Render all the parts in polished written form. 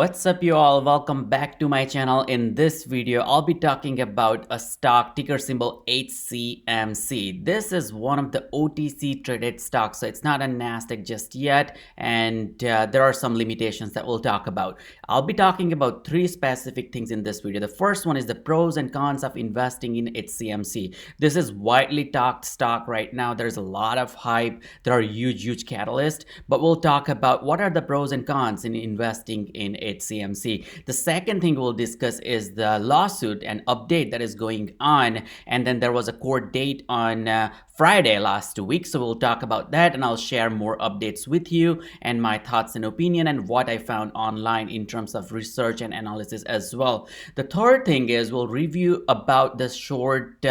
What's up you all, welcome back to my channel. In this video I'll be talking about a stock ticker symbol HCMC. This is one of the OTC traded stocks, so it's not a Nasdaq just yet, and there are some limitations that we'll talk about. I'll be talking about three specific things in this video. The first one is the pros and cons of investing in HCMC. This is widely talked stock right now. There's a lot of hype, there are huge catalysts, but we'll talk about what are the pros and cons in investing in HCMC. The second thing we'll discuss is the lawsuit and update that is going on, and then there was a court date on Friday last week, so we'll talk about that, and I'll share more updates with you and my thoughts and opinion and what I found online in terms of research and analysis as well. The third thing is we'll review about the short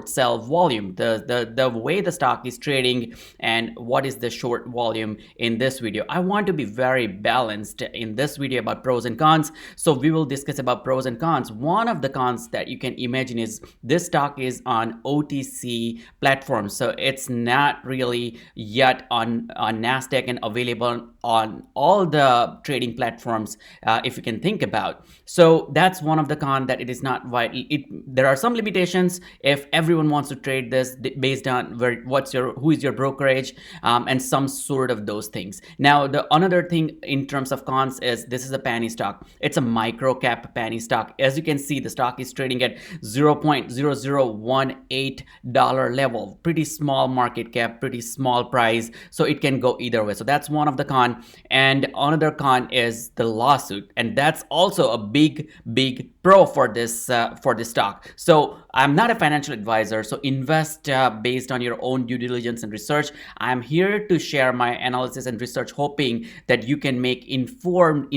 sell volume, the way the stock is trading and what is the short volume in this video. I want to be very balanced in this video about pros and cons, so we will discuss about pros and cons. One of the cons that you can imagine is this stock is on OTC platforms, so it's not really yet on Nasdaq and available on all the trading platforms, if you can think about. So that's one of the cons, that it is not widely. There are some limitations if everyone wants to trade this based on who is your brokerage, and some sort of those things. Now the another thing in terms of cons is this is a penny stock. It's a micro cap penny stock. As you can see, the stock is trading at $0.0018 level. Pretty small market cap, pretty small price, so it can go either way. So that's one of the cons. And another con is the lawsuit, and that's also a big pro for this stock. So I'm not a financial advisor, so invest based on your own due diligence and research. I'm here to share my analysis and research, hoping that you can make informed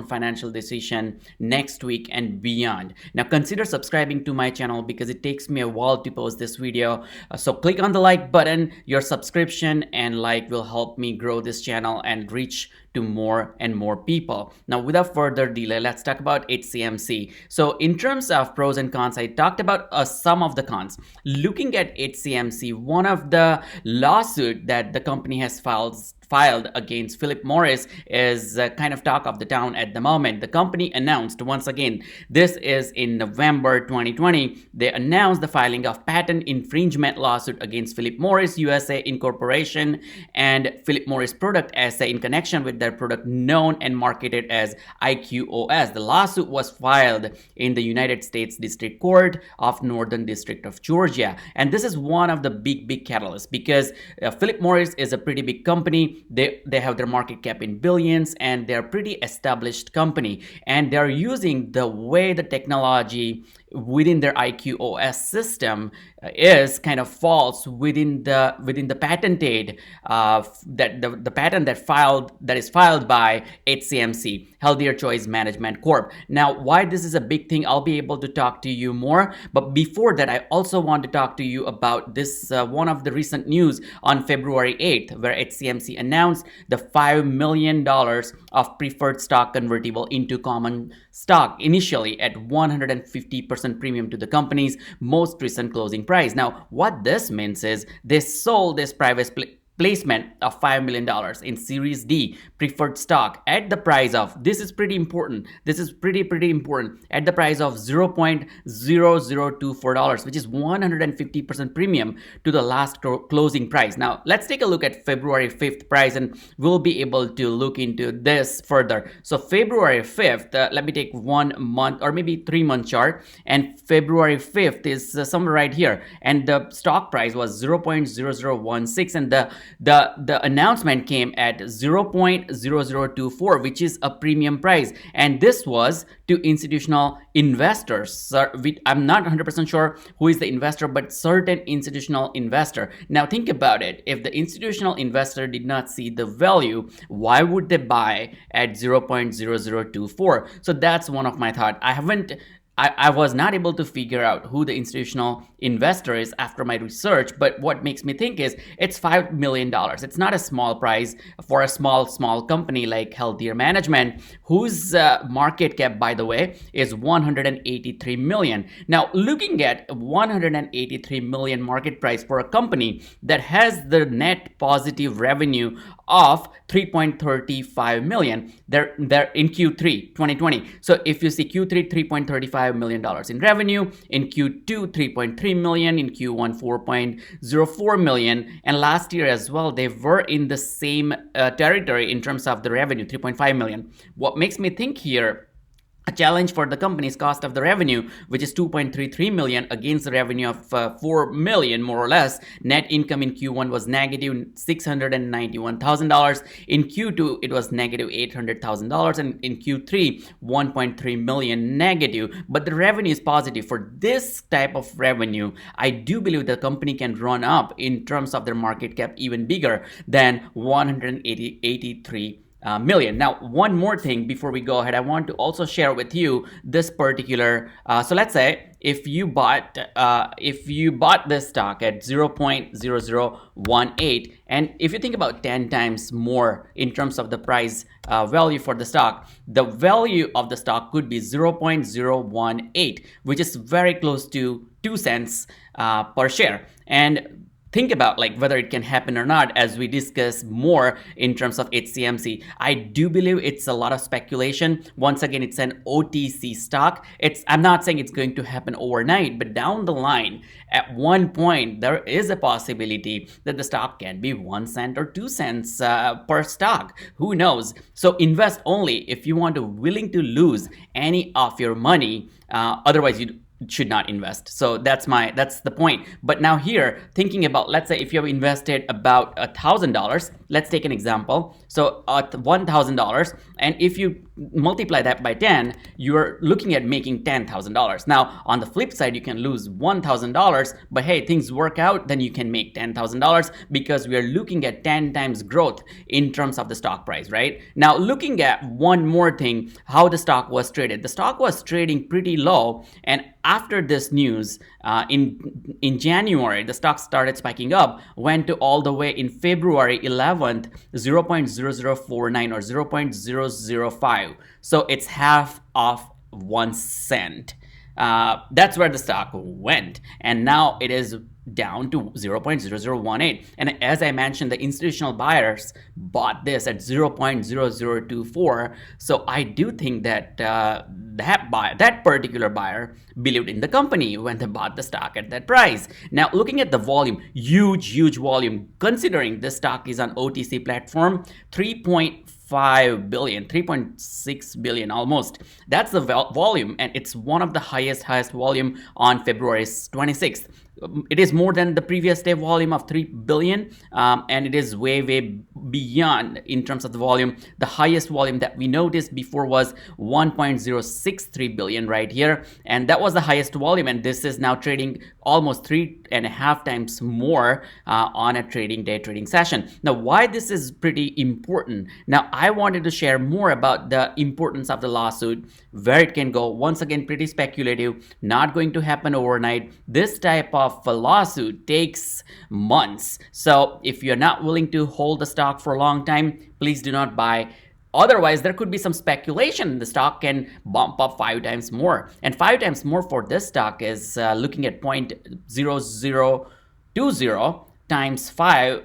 financial decision next week and beyond. Now consider subscribing to my channel because it takes me a while to post this video. So click on the like button. Your subscription and like will help me grow this channel and reach to more and more people. Now without further delay, let's talk about HCMC. So in terms of pros and cons, I talked about some of the cons. Looking at HCMC, one of the lawsuit that the company has filed against Philip Morris is kind of talk of the town at the moment. The company announced, once again, this is in November 2020, they announced the filing of patent infringement lawsuit against Philip Morris USA Incorporation and Philip Morris Product SA in connection with their product known and marketed as IQOS. The lawsuit was filed in the United States District Court of Northern District of Georgia, and this is one of the big catalysts because Philip Morris is a pretty big company. They have their market cap in billions, and they're a pretty established company, and they're using the way the technology within their IQOS system is kind of false within the patented the patent that is filed by HCMC, Healthier Choice Management Corp. Now why this is a big thing, I'll be able to talk to you more, but before that I also want to talk to you about this one of the recent news on February 8th, where HCMC announced the $5 million of preferred stock convertible into common stock, initially at 150% premium to the company's most recent closing price. Now what this means is they sold this private placement of $5 million in Series D preferred stock at the price of, this is pretty important, this is pretty important, at the price of $0.0024, which is 150% premium to the last closing price. Now let's take a look at February 5th price, and we'll be able to look into this further. So February 5th, let me take 1 month or maybe 3 month chart, and February 5th is somewhere right here, and the stock price was 0.0016, and the announcement came at 0.0024, which is a premium price, and this was to institutional investors. So I'm not 100% sure who is the investor, but certain institutional investor. Now think about it, if the institutional investor did not see the value, why would they buy at 0.0024? So that's one of my thoughts. I was not able to figure out who the institutional investor is after my research, but what makes me think is it's $5 million. It's not a small price for a small company like Healthier Management, whose market cap, by the way, is 183 million. Now, looking at 183 million market price for a company that has the net positive revenue of 3.35 million. They're in Q3 2020. So if you see Q3, $3.35 million in revenue, in Q2 3.3 million, in Q1 4.04 million, and last year as well they were in the same territory in terms of the revenue, 3.5 million. What makes me think here, a challenge for the company's cost of the revenue, which is 2.33 million against the revenue of 4 million, more or less. Net income in Q1 was negative $691,000. In Q2, it was negative $800,000, and in Q3, 1.3 million negative. But the revenue is positive. For this type of revenue, I do believe the company can run up in terms of their market cap even bigger than 183 million. Now, one more thing before we go ahead, I want to also share with you this particular. So let's say if you bought this stock at 0.0018, and if you think about 10 times more in terms of the price value for the stock, the value of the stock could be 0.018, which is very close to 2 cents per share. And think about like whether it can happen or not as we discuss more in terms of HCMC. I do believe it's a lot of speculation. Once again, it's an OTC stock. I'm not saying it's going to happen overnight, but down the line, at one point, there is a possibility that the stock can be 1 cent or 2 cents per stock. Who knows? So invest only if you want to willing to lose any of your money. Otherwise, you should not invest. So that's the point. But now here, thinking about, let's say if you have invested about $1,000, let's take an example. So at $1,000, and if you multiply that by 10, you're looking at making $10,000. Now on the flip side, you can lose $1,000, but hey, things work out, then you can make $10,000 because we are looking at 10 times growth in terms of the stock price, right? Now looking at one more thing, how the stock was traded. The stock was trading pretty low, and after this news, in January, the stock started spiking up, went to all the way in February 11th, 0.0049 or 0.005. So it's half of 1 cent. That's where the stock went. And now it is down to 0.0018. And as I mentioned, the institutional buyers bought this at 0.0024. So I do think that that particular buyer believed in the company when they bought the stock at that price. Now, looking at the volume, huge volume, considering this stock is on OTC platform, 3.5 billion, 3.6 billion almost. That's the volume, and it's one of the highest volume on February 26th. It is more than the previous day volume of 3 billion, and it is way beyond in terms of the volume. The highest volume that we noticed before was 1.063 billion right here, and that was the highest volume, and this is now trading almost 3.5 times more on a trading session. Now, why this is pretty important? Now, I wanted to share more about the importance of the lawsuit, where it can go. Once again, pretty speculative, not going to happen overnight. This type of a lawsuit takes months. So if you're not willing to hold the stock for a long time, please do not buy. Otherwise, there could be some speculation. The stock can bump up 5 times more. And 5 times more for this stock is looking at 0.0020 times 5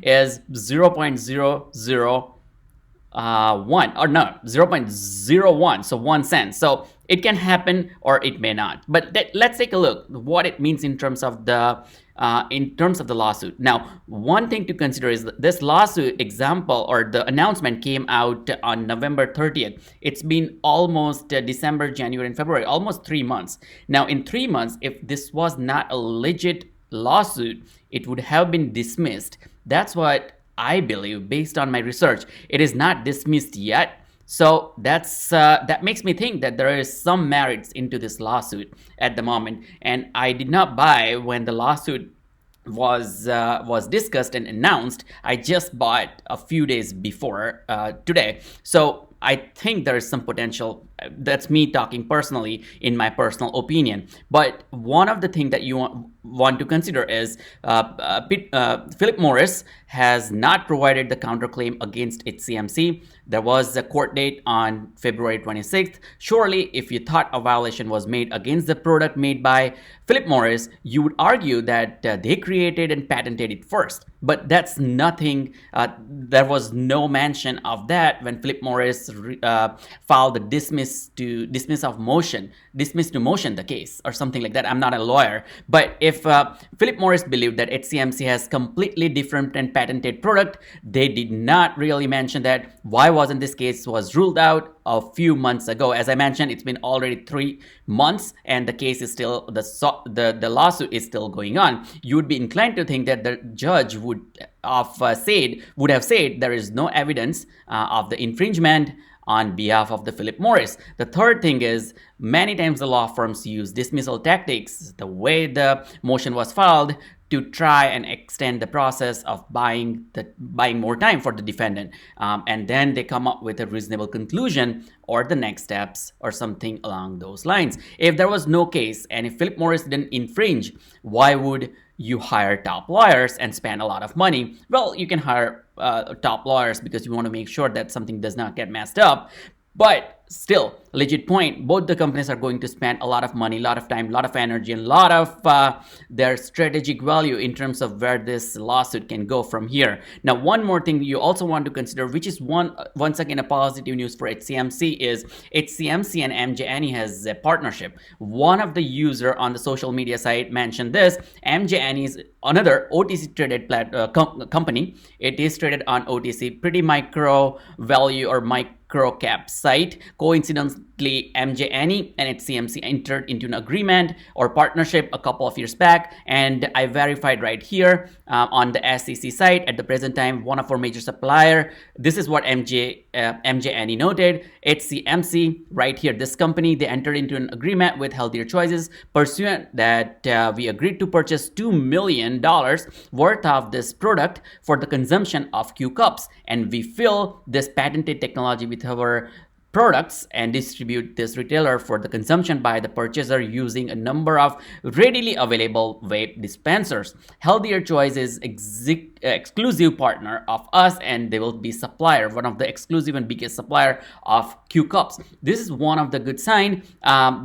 is 0.001 or no, 0.01, so 1 cent. So it can happen or it may not. But let's take a look what it means in terms of the lawsuit. Now, one thing to consider is this lawsuit example or the announcement came out on November 30th. It's been almost December, January, and February, almost 3 months. Now, in 3 months, if this was not a legit lawsuit, it would have been dismissed. That's what I believe based on my research. It is not dismissed yet. So that makes me think that there is some merits into this lawsuit at the moment. And I did not buy when the lawsuit was discussed and announced. I just bought a few days before today. So I think there is some potential That's me talking personally, in my personal opinion. But one of the things that you want to consider is Philip Morris has not provided the counterclaim against HCMC. There was a court date on February 26th. Surely, if you thought a violation was made against the product made by Philip Morris, you would argue that they created and patented it first. But that's nothing. There was no mention of that when Philip Morris filed the dismiss to motion the case or something like that. I'm not a lawyer, but if Philip Morris believed that HCMC has completely different and patented product, they did not really mention that. Why wasn't this case was ruled out a few months ago? As I mentioned, it's been already 3 months and the case is still, the lawsuit is still going on. You would be inclined to think that the judge would have said there is no evidence of the infringement on behalf of the Philip Morris. The third thing is, many times the law firms use dismissal tactics, the way the motion was filed, to try and extend the process of buying more time for the defendant, and then they come up with a reasonable conclusion or the next steps or something along those lines. If there was no case and if Philip Morris didn't infringe, why would you hire top lawyers and spend a lot of money? Well, you can hire top lawyers because you want to make sure that something does not get messed up. But still, legit point, both the companies are going to spend a lot of money, a lot of time, a lot of energy, and a lot of their strategic value in terms of where this lawsuit can go from here. Now, one more thing you also want to consider, which is once again a positive news for HCMC, is HCMC and MJNE has a partnership. One of the user on the social media site mentioned this. MJNE is another OTC traded company. It is traded on OTC, pretty micro value or micro cap site. Coincidentally, MJNE and HCMC entered into an agreement or partnership a couple of years back, and I verified right here on the SEC site. At the present time, one of our major supplier, this is what MJNE noted. HCMC right here, this company, they entered into an agreement with Healthier Choices, pursuant that we agreed to purchase $2 million worth of this product for the consumption of Q cups, and we fill this patented technology with our products and distribute this retailer for the consumption by the purchaser using a number of readily available vape dispensers. Healthier Choice is exclusive partner of us, and they will be supplier, one of the exclusive and biggest supplier of Q cups. This is one of the good sign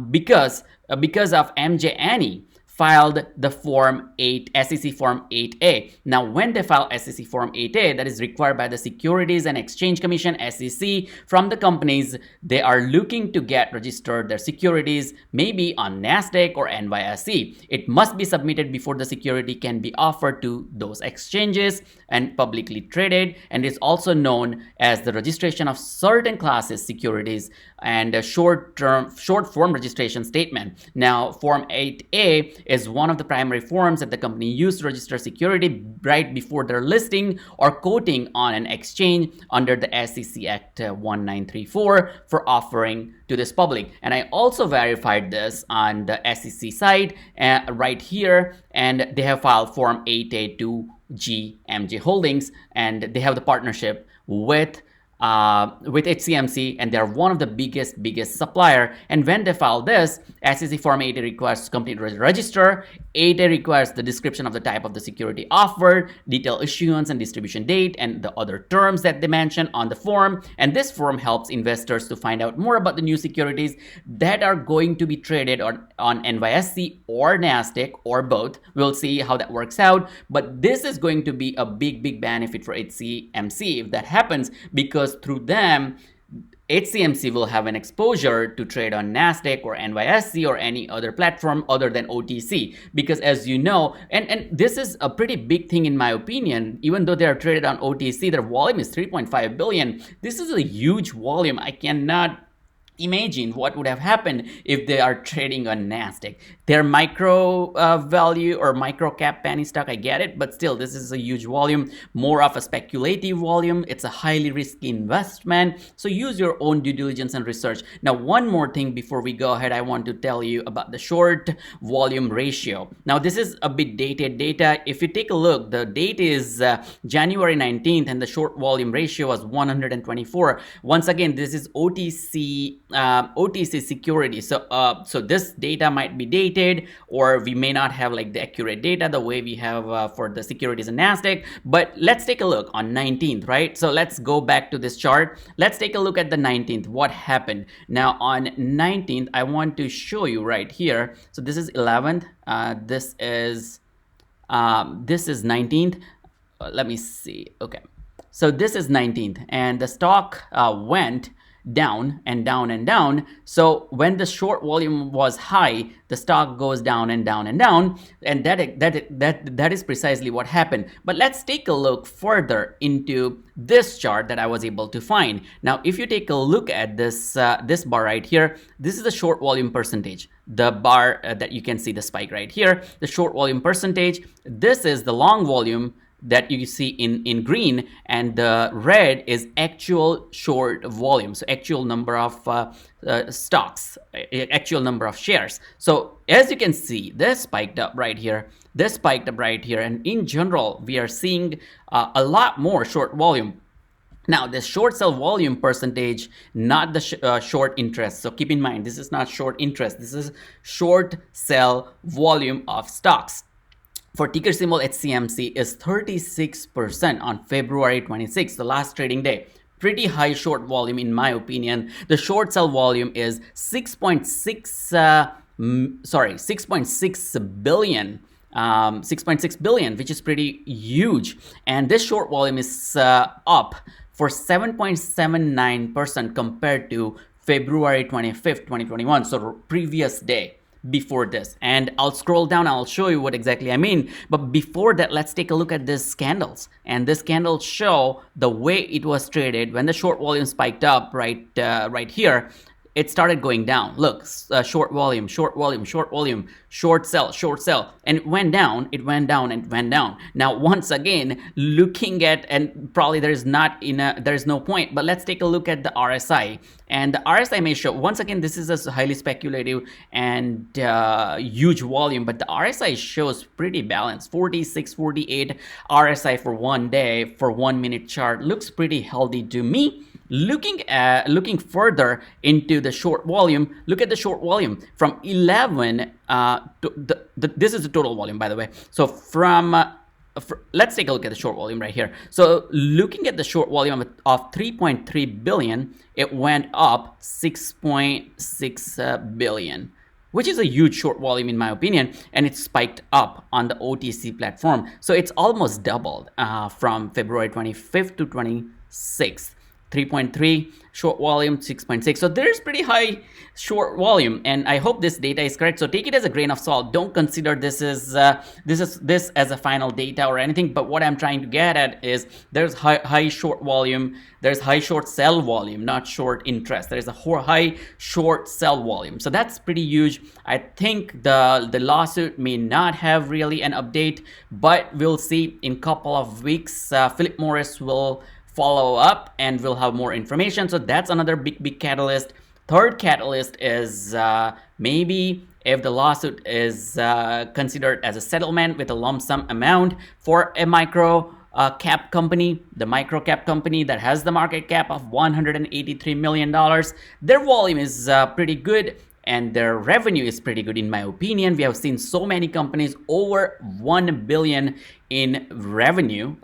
because of MJNE filed the Form 8, SEC Form 8A. Now, when they file SEC Form 8A, that is required by the Securities and Exchange Commission, SEC, from the companies, they are looking to get registered their securities, maybe on NASDAQ or NYSE. It must be submitted before the security can be offered to those exchanges and publicly traded, and is also known as the registration of certain classes securities and a short form registration statement. Now, Form 8A is one of the primary forms that the company used to register security right before their listing or quoting on an exchange under the SEC Act 1934 for offering to this public. And I also verified this on the SEC site right here, and they have filed Form 8A to GMG Holdings, and they have the partnership with HCMC, and they're one of the biggest supplier. And when they file this, SEC Form 8A requires company to register. 8A requires the description of the type of the security offered, detailed issuance and distribution date, and the other terms that they mention on the form. And this form helps investors to find out more about the new securities that are going to be traded on NYSE or NASDAQ or both. We'll see how that works out. But this is going to be a big benefit for HCMC if that happens, because through them, HCMC will have an exposure to trade on NASDAQ or NYSE or any other platform other than OTC. Because as you know, and this is a pretty big thing in my opinion, even though they are traded on OTC, their volume is 3.5 billion. This is a huge volume. I cannot imagine what would have happened if they are trading on NASDAQ. They're micro value or micro cap penny stock, I get it, but still, this is a huge volume, more of a speculative volume. It's a highly risky investment, so use your own due diligence and research. Now, one more thing before we go ahead, I want to tell you about the short volume ratio. Now, this is a bit dated data. If you take a look, the date is January 19th, and the short volume ratio was 124. Once again, this is OTC OTC security. So this data might be dated, or we may not have like the accurate data the way we have for the securities in NASDAQ. But let's take a look on 19th, right? So let's go back to this chart. Let's take a look at the 19th. What happened? Now on 19th, I want to show you right here. So this is 11th. This is 19th. Let me see. Okay. So this is 19th, and the stock went down and down and down. So when the short volume was high, the stock goes down and down and down, and that is precisely what happened. But let's take a look further into this chart that I was able to find. Now, if you take a look at this this bar right here, this is the short volume percentage. The bar that you can see the spike right here, the short volume percentage. This is the long volume that you see in green, and the red is actual short volume, so actual number of stocks, actual number of shares. So as you can see, this spiked up right here, and in general we are seeing a lot more short volume. Now, the short sell volume percentage, not the short interest. So keep in mind, this is not short interest, this is short sell volume of stocks. For ticker symbol HCMC is 36% on February 26th, the last trading day. Pretty high short volume in my opinion. The short sell volume is 6.6 billion. 6.6 billion, which is pretty huge. And this short volume is up for 7.79% compared to February 25th, 2021, so previous day before this. And I'll scroll down, I'll show you what exactly I mean. But before that, let's take a look at these candles. And these candles show the way it was traded when the short volume spiked up right here. It started going down. Look, short volume, short volume, short volume, short sell, and it went down, and it went down. Now, once again, looking at, and probably there's no point, but let's take a look at the RSI. And the RSI may show, once again, this is a highly speculative and huge volume, but the RSI shows pretty balanced. 46, 48 RSI for one day, for 1 minute chart, looks pretty healthy to me. Looking further into the short volume, look at the short volume from 11 this is the total volume, by the way. So let's take a look at the short volume right here. So looking at the short volume of 3.3 billion, it went up 6.6 billion, which is a huge short volume in my opinion, and it spiked up on the OTC platform. So it's almost doubled from February 25th to 26th. 3.3 short volume, 6.6. So there's pretty high short volume, and I hope this data is correct. So take it as a grain of salt. Don't consider this as a final data or anything. But what I'm trying to get at is there's high short volume, there's high short sell volume, not short interest. There's a high short sell volume. So that's pretty huge. I think the lawsuit may not have really an update, but we'll see in a couple of weeks. Philip Morris will follow up and we'll have more information. So that's another big catalyst. Third catalyst is maybe if the lawsuit is considered as a settlement with a lump sum amount for a micro cap company, the micro cap company that has the market cap of $183 million. Their volume is pretty good, and their revenue is pretty good in my opinion. We have seen so many companies over 1 billion in revenue,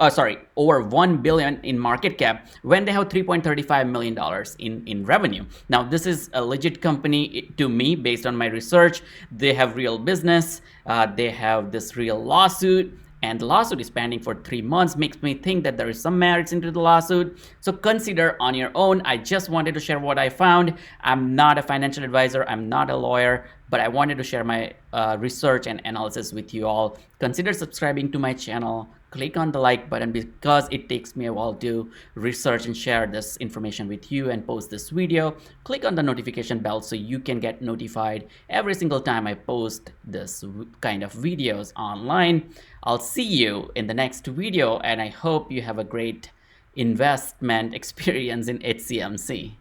over 1 billion in market cap when they have $3.35 million in revenue. Now, this is a legit company to me based on my research. They have real business, they have this real lawsuit, and the lawsuit is pending for 3 months. Makes me think that there is some merits into the lawsuit. So consider on your own. I just wanted to share what I found. I'm not a financial advisor, I'm not a lawyer, but I wanted to share my research and analysis with you all. Consider subscribing to my channel. Click on the like button because it takes me a while to research and share this information with you and post this video. Click on the notification bell so you can get notified every single time I post this kind of videos online. I'll see you in the next video, and I hope you have a great investment experience in HCMC.